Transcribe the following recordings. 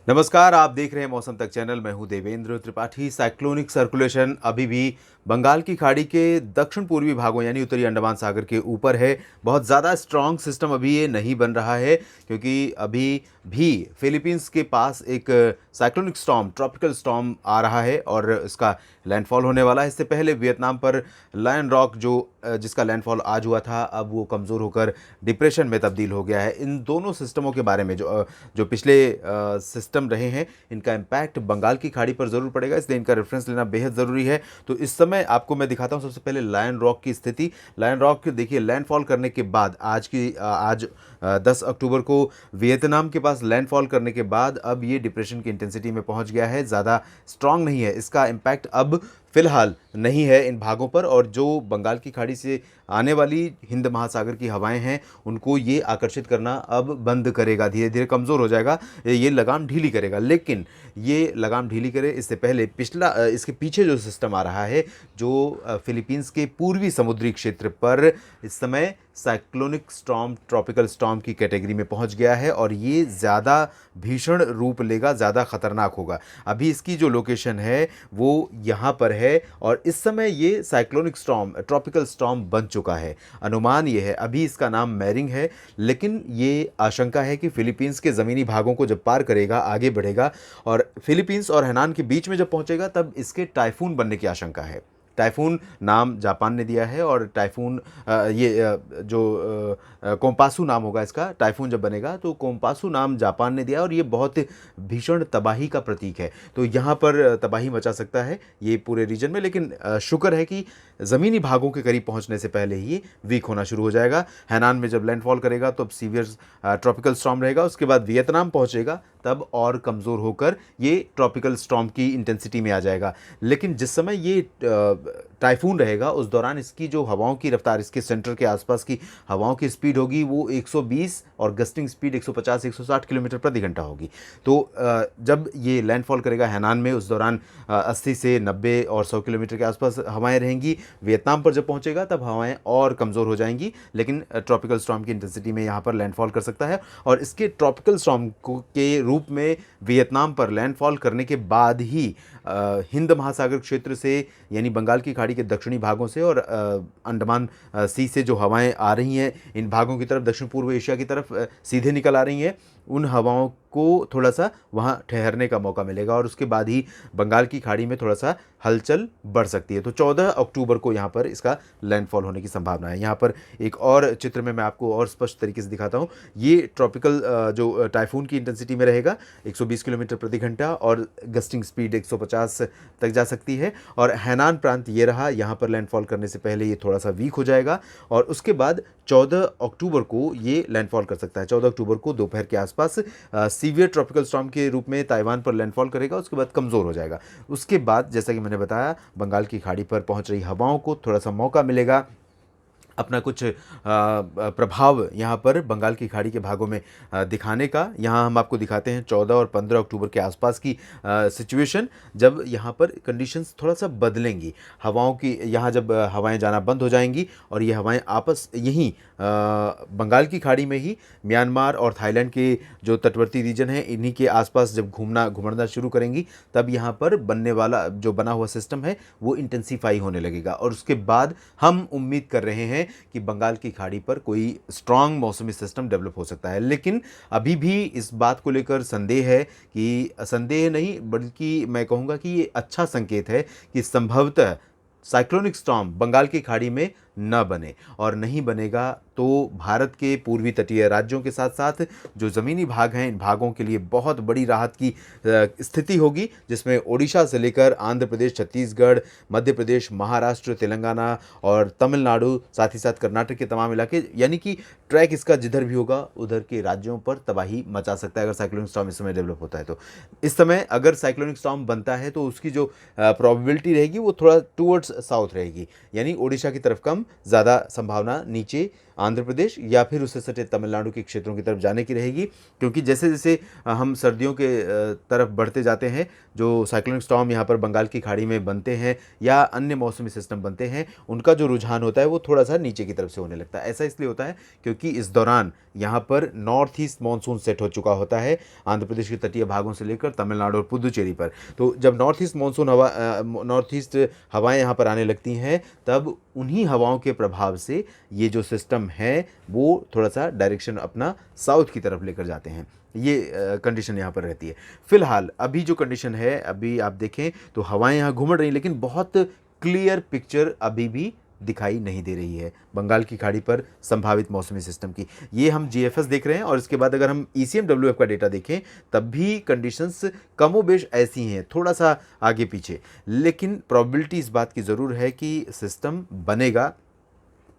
नमस्कार, आप देख रहे हैं मौसम तक चैनल। मैं हूं देवेंद्र त्रिपाठी। साइक्लोनिक सर्कुलेशन अभी भी बंगाल की खाड़ी के दक्षिण पूर्वी भागों यानी उत्तरी अंडमान सागर के ऊपर है। बहुत ज़्यादा स्ट्रॉन्ग सिस्टम अभी ये नहीं बन रहा है, क्योंकि अभी भी फिलीपींस के पास एक साइक्लोनिक स्टॉर्म, ट्रॉपिकल स्टॉर्म आ रहा है और इसका लैंडफॉल होने वाला है। इससे पहले वियतनाम पर लायन रॉक जिसका लैंडफॉल आज हुआ था, अब वो कमज़ोर होकर डिप्रेशन में तब्दील हो गया है। इन दोनों सिस्टमों के बारे में जो पिछले सिस्टम रहे हैं, इनका इम्पैक्ट बंगाल की खाड़ी पर ज़रूर पड़ेगा, इसलिए इनका रेफरेंस लेना बेहद ज़रूरी है। तो इस समय आपको मैं दिखाता हूँ सबसे पहले लायन रॉक की स्थिति। लायन रॉक देखिए, लैंडफॉल करने के बाद आज 10 अक्टूबर को वियतनाम के पास लैंडफॉल करने के बाद अब ये डिप्रेशन की इंटेंसिटी में पहुंच गया है, ज़्यादा स्ट्रांग नहीं है। इसका इम्पैक्ट अब फिलहाल नहीं है इन भागों पर, और जो बंगाल की खाड़ी से आने वाली हिंद महासागर की हवाएं हैं, उनको ये आकर्षित करना अब बंद करेगा, धीरे धीरे कमज़ोर हो जाएगा, ये लगाम ढीली करेगा। लेकिन ये लगाम ढीली करे इससे पहले इसके पीछे जो सिस्टम आ रहा है, जो फिलीपींस के पूर्वी समुद्री क्षेत्र पर इस समय साइक्लोनिक स्टॉर्म, ट्रॉपिकल स्टॉर्म की कैटेगरी में पहुंच गया है, और ये ज़्यादा भीषण रूप लेगा, ज़्यादा खतरनाक होगा। अभी इसकी जो लोकेशन है वो यहाँ पर है, और इस समय ये साइक्लोनिक स्टॉर्म, ट्रॉपिकल स्टॉर्म बन चुका है। अनुमान ये है, अभी इसका नाम मैरिंग है, लेकिन ये आशंका है कि फिलीपींस के ज़मीनी भागों को जब पार करेगा, आगे बढ़ेगा और फिलीपींस और हैनान के बीच में जब पहुंचेगा, तब इसके टाइफून बनने की आशंका है। टाइफून नाम जापान ने दिया है, और टाइफून जो कोम्पासू नाम होगा इसका। टाइफून जब बनेगा तो कोम्पासू नाम जापान ने दिया, और ये बहुत भीषण तबाही का प्रतीक है। तो यहाँ पर तबाही मचा सकता है ये पूरे रीजन में, लेकिन शुक्र है कि ज़मीनी भागों के करीब पहुँचने से पहले ही वीक होना शुरू हो जाएगा। हैनान में जब लैंडफॉल करेगा तो अब सीवियर ट्रॉपिकल स्टॉर्म रहेगा, उसके बाद वियतनाम पहुँचेगा, तब और कमज़ोर होकर ये ट्रॉपिकल स्टॉर्म की इंटेंसिटी में आ जाएगा। लेकिन जिस समय ये टाइफून रहेगा, उस दौरान इसकी जो हवाओं की रफ्तार, इसके सेंटर के आसपास की हवाओं की स्पीड होगी वो 120, और गस्टिंग स्पीड 150-160 किलोमीटर प्रति घंटा होगी। तो जब ये लैंडफॉल करेगा हैनान में, उस दौरान 80 से 90 और 100 किलोमीटर के आसपास हवाएं रहेंगी। वियतनाम पर जब पहुंचेगा तब हवाएं और कमज़ोर हो जाएंगी, लेकिन ट्रॉपिकल स्टॉर्म की इंटेंसिटी में यहाँ पर लैंडफॉल कर सकता है। और इसके ट्रॉपिकल स्टॉर्म के रूप में वियतनाम पर लैंडफॉल करने के बाद ही हिंद महासागर क्षेत्र से, यानी बंगाल की खाड़ी के दक्षिणी भागों से और अंडमान सी से जो हवाएं आ रही हैं इन भागों की तरफ, दक्षिण पूर्व एशिया की तरफ सीधे निकल आ रही हैं, उन हवाओं को थोड़ा सा वहाँ ठहरने का मौका मिलेगा, और उसके बाद ही बंगाल की खाड़ी में थोड़ा सा हलचल बढ़ सकती है। तो 14 अक्टूबर को यहाँ पर इसका लैंडफॉल होने की संभावना है। यहाँ पर एक और चित्र में मैं आपको और स्पष्ट तरीके से दिखाता हूँ। ये ट्रॉपिकल जो टाइफून की इंटेंसिटी में रहेगा, 120 किलोमीटर प्रति घंटा, और गस्टिंग स्पीड 150 तक जा सकती है। और हैनान प्रांत ये रहा, यहाँ पर लैंडफॉल करने से पहले ये थोड़ा सा वीक हो जाएगा, और उसके बाद 14 अक्टूबर को ये लैंडफॉल कर सकता है। 14 अक्टूबर को दोपहर के आसपास सीवियर ट्रॉपिकल स्टॉर्म के रूप में ताइवान पर लैंडफॉल करेगा, उसके बाद कमज़ोर हो जाएगा। उसके बाद जैसा कि मैंने बताया, बंगाल की खाड़ी पर पहुंच रही हवाओं को थोड़ा सा मौका मिलेगा अपना कुछ प्रभाव यहाँ पर बंगाल की खाड़ी के भागों में दिखाने का। यहाँ हम आपको दिखाते हैं 14 और 15 अक्टूबर के आसपास की सिचुएशन, जब यहाँ पर कंडीशंस थोड़ा सा बदलेंगी। हवाओं की, यहाँ जब हवाएं जाना बंद हो जाएंगी, और ये हवाएं आपस यहीं बंगाल की खाड़ी में ही म्यांमार और थाईलैंड के जो तटवर्ती रीजन हैं, इन्हीं के आसपास जब घूमना शुरू करेंगी, तब यहाँ पर बनने वाला जो बना हुआ सिस्टम है वो इंटेंसीफाई होने लगेगा। और उसके बाद हम उम्मीद कर रहे हैं कि बंगाल की खाड़ी पर कोई स्ट्रांग मौसमी सिस्टम डेवलप हो सकता है। लेकिन अभी भी इस बात को लेकर संदेह है, कि संदेह नहीं बल्कि मैं कहूँगा कि ये अच्छा संकेत है कि संभवतः साइक्लोनिक स्टॉर्म बंगाल की खाड़ी में न बने, और नहीं बनेगा तो भारत के पूर्वी तटीय राज्यों के साथ साथ जो ज़मीनी भाग हैं, इन भागों के लिए बहुत बड़ी राहत की स्थिति होगी, जिसमें ओडिशा से लेकर आंध्र प्रदेश, छत्तीसगढ़, मध्य प्रदेश, महाराष्ट्र, तेलंगाना और तमिलनाडु, साथ ही साथ कर्नाटक के तमाम इलाके, यानी कि ट्रैक इसका जिधर भी होगा उधर के राज्यों पर तबाही मचा सकता है अगर साइक्लोनिक स्टॉर्म इस समय डेवलप होता है। तो इस समय अगर साइक्लोनिक स्टॉर्म बनता है तो उसकी जो प्रोबेबिलिटी रहेगी वो थोड़ा टूवर्ड्स साउथ रहेगी, यानी ओडिशा की तरफ कम, ज़्यादा संभावना नीचे आंध्र प्रदेश या फिर उससे सटे तमिलनाडु के क्षेत्रों की तरफ जाने की रहेगी, क्योंकि जैसे जैसे हम सर्दियों के तरफ बढ़ते जाते हैं, जो साइक्लोनिक स्टॉर्म यहाँ पर बंगाल की खाड़ी में बनते हैं या अन्य मौसमी सिस्टम बनते हैं, उनका जो रुझान होता है वो थोड़ा सा नीचे की तरफ से होने लगता है। ऐसा इसलिए होता है क्योंकि इस दौरान यहाँ पर नॉर्थ ईस्ट मानसून सेट हो चुका होता है आंध्र प्रदेश के तटीय भागों से लेकर तमिलनाडु और पुदुचेरी पर। तो जब नॉर्थ ईस्ट हवाएं यहाँ पर आने लगती हैं, तब उन्हीं हवाओं के प्रभाव से ये जो सिस्टम है वो थोड़ा सा डायरेक्शन अपना साउथ की तरफ लेकर जाते हैं। ये कंडीशन यहाँ पर रहती है। फिलहाल अभी जो कंडीशन है, अभी आप देखें तो हवाएं यहाँ घूम रही, लेकिन बहुत क्लियर पिक्चर अभी भी दिखाई नहीं दे रही है बंगाल की खाड़ी पर संभावित मौसमी सिस्टम की। ये हम जीएफएस देख रहे हैं, और इसके बाद अगर हम ईसीएमडब्ल्यूएफ का डेटा देखें तब भी कंडीशंस कमोबेश ऐसी हैं, थोड़ा सा आगे पीछे, लेकिन प्रोबेबिलिटी इस बात की ज़रूर है कि सिस्टम बनेगा।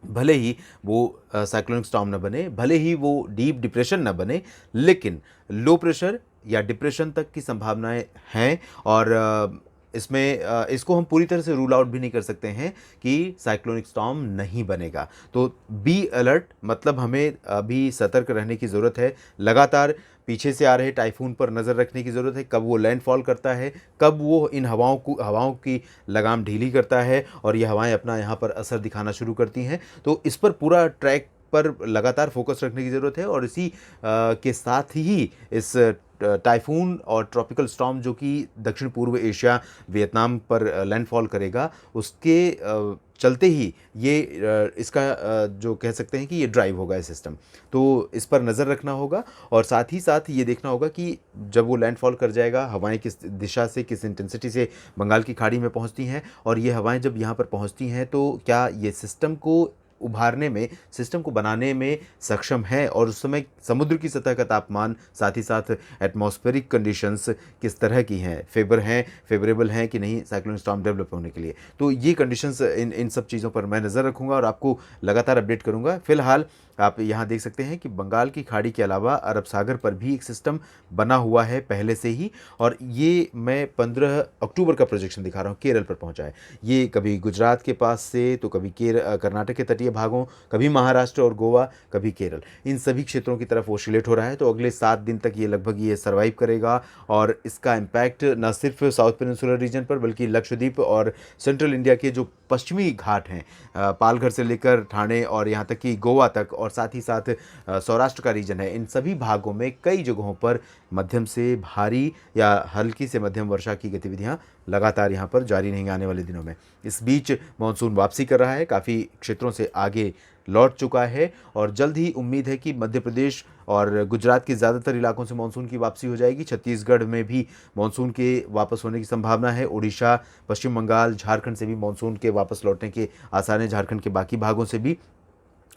भले ही वो साइक्लोनिक स्टॉर्म न बने, भले ही वो डीप डिप्रेशन न बने, लेकिन लो प्रेशर या डिप्रेशन तक की संभावनाएं हैं। और इसको हम पूरी तरह से रूल आउट भी नहीं कर सकते हैं कि साइक्लोनिक स्टॉर्म नहीं बनेगा। तो बी अलर्ट, मतलब हमें अभी सतर्क रहने की ज़रूरत है। लगातार पीछे से आ रहे टाइफून पर नज़र रखने की ज़रूरत है, कब वो लैंडफॉल करता है, कब वो इन हवाओं की लगाम ढीली करता है और ये हवाएं अपना यहाँ पर असर दिखाना शुरू करती हैं। तो इस पर पूरा ट्रैक पर लगातार फोकस रखने की ज़रूरत है, और इसी के साथ ही इस टाइफून और ट्रॉपिकल स्टॉर्म जो कि दक्षिण पूर्व एशिया वियतनाम पर लैंडफॉल करेगा, उसके चलते ही ये इसका जो कह सकते हैं कि ये ड्राइव होगा ये सिस्टम। तो इस पर नज़र रखना होगा, और साथ ही साथ ये देखना होगा कि जब वो लैंडफॉल कर जाएगा, हवाएं किस दिशा से, किस इंटेंसिटी से बंगाल की खाड़ी में पहुंचती हैं, और ये हवाएं जब यहाँ पर पहुंचती हैं तो क्या ये सिस्टम को उभारने में, सिस्टम को बनाने में सक्षम है, और उस समय समुद्र की सतह का तापमान, साथ ही साथ एटमॉस्फेरिक कंडीशंस किस तरह की हैं, फेवरेबल हैं कि नहीं साइक्लोनिक स्टॉर्म डेवलप होने के लिए। तो ये कंडीशंस, इन सब चीज़ों पर मैं नज़र रखूँगा और आपको लगातार अपडेट करूँगा। फिलहाल आप यहाँ देख सकते हैं कि बंगाल की खाड़ी के अलावा अरब सागर पर भी एक सिस्टम बना हुआ है पहले से ही, और ये मैं 15 अक्टूबर का प्रोजेक्शन दिखा रहा हूँ, केरल पर पहुँचा है। ये कभी गुजरात के पास से, तो कभी कर्नाटक के तटीय भागों, कभी महाराष्ट्र और गोवा, कभी केरल, इन सभी क्षेत्रों की तरफ ओसिलेट हो रहा है। तो अगले 7 दिन तक ये लगभग ये सर्वाइव करेगा, और इसका इम्पैक्ट न सिर्फ साउथ पेनिनसुलर रीजन पर, बल्कि लक्षद्वीप और सेंट्रल इंडिया के जो पश्चिमी घाट हैं, पालघर से लेकर ठाणे और यहाँ तक कि गोवा तक, और साथ ही साथ सौराष्ट्र का रीजन है, इन सभी भागों में कई जगहों पर मध्यम से भारी या हल्की से मध्यम वर्षा की गतिविधियां लगातार यहाँ पर जारी रहेंगी आने वाले दिनों में। इस बीच मानसून वापसी कर रहा है, काफ़ी क्षेत्रों से आगे लौट चुका है, और जल्द ही उम्मीद है कि मध्य प्रदेश और गुजरात के ज़्यादातर इलाकों से मानसून की वापसी हो जाएगी। छत्तीसगढ़ में भी मानसून के वापस होने की संभावना है। उड़ीसा, पश्चिम बंगाल, झारखंड से भी मानसून के वापस लौटने के आसार हैं, झारखंड के बाकी भागों से भी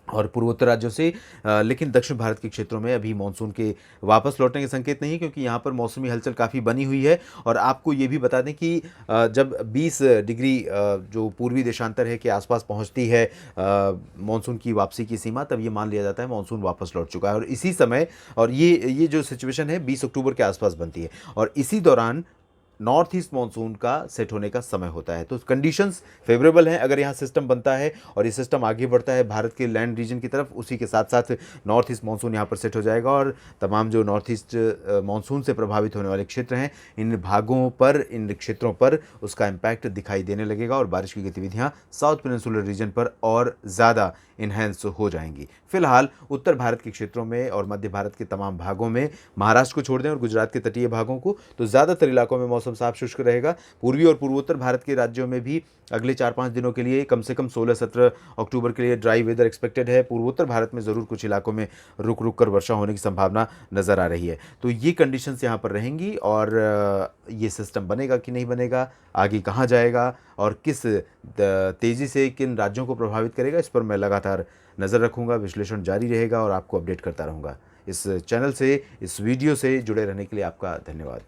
और पूर्वोत्तर राज्यों से। लेकिन दक्षिण भारत के क्षेत्रों में अभी मानसून के वापस लौटने के संकेत नहीं, क्योंकि यहाँ पर मौसमी हलचल काफ़ी बनी हुई है। और आपको ये भी बता दें कि जब 20 डिग्री जो पूर्वी देशांतर है के आसपास पहुँचती है मानसून की वापसी की सीमा, तब ये मान लिया जाता है मानसून वापस लौट चुका है। और इसी समय, और ये जो सिचुएशन है 20 अक्टूबर के आसपास बनती है, और इसी दौरान नॉर्थ ईस्ट मानसून का सेट होने का समय होता है। तो कंडीशंस फेवरेबल हैं अगर यहाँ सिस्टम बनता है और ये सिस्टम आगे बढ़ता है भारत के लैंड रीजन की तरफ, उसी के साथ साथ नॉर्थ ईस्ट मानसून यहाँ पर सेट हो जाएगा, और तमाम जो नॉर्थ ईस्ट मानसून से प्रभावित होने वाले क्षेत्र हैं, इन भागों पर, इन क्षेत्रों पर उसका इम्पैक्ट दिखाई देने लगेगा, और बारिश की गतिविधियाँ साउथ पेनिनसुलर रीजन पर और ज़्यादा इन्हेंस हो जाएंगी। फिलहाल उत्तर भारत के क्षेत्रों में और मध्य भारत के तमाम भागों में, महाराष्ट्र को छोड़ दें और गुजरात के तटीय भागों को, तो ज़्यादातर इलाकों में मौसम साफ शुष्क रहेगा। पूर्वी और पूर्वोत्तर भारत के राज्यों में भी अगले 4-5 दिनों के लिए कम से कम 16-17 अक्टूबर के लिए ड्राई वेदर एक्सपेक्टेड है। पूर्वोत्तर भारत में ज़रूर कुछ इलाकों में रुक रुक कर वर्षा होने की संभावना नज़र आ रही है। तो ये कंडीशंस यहाँ पर रहेंगी, और ये सिस्टम बनेगा कि नहीं बनेगा, आगे कहाँ जाएगा और किस तेज़ी से किन राज्यों को प्रभावित करेगा, इस पर मैं लगातार नज़र रखूँगा, विश्लेषण जारी रहेगा और आपको अपडेट करता रहूँगा। इस चैनल से, इस वीडियो से जुड़े रहने के लिए आपका धन्यवाद।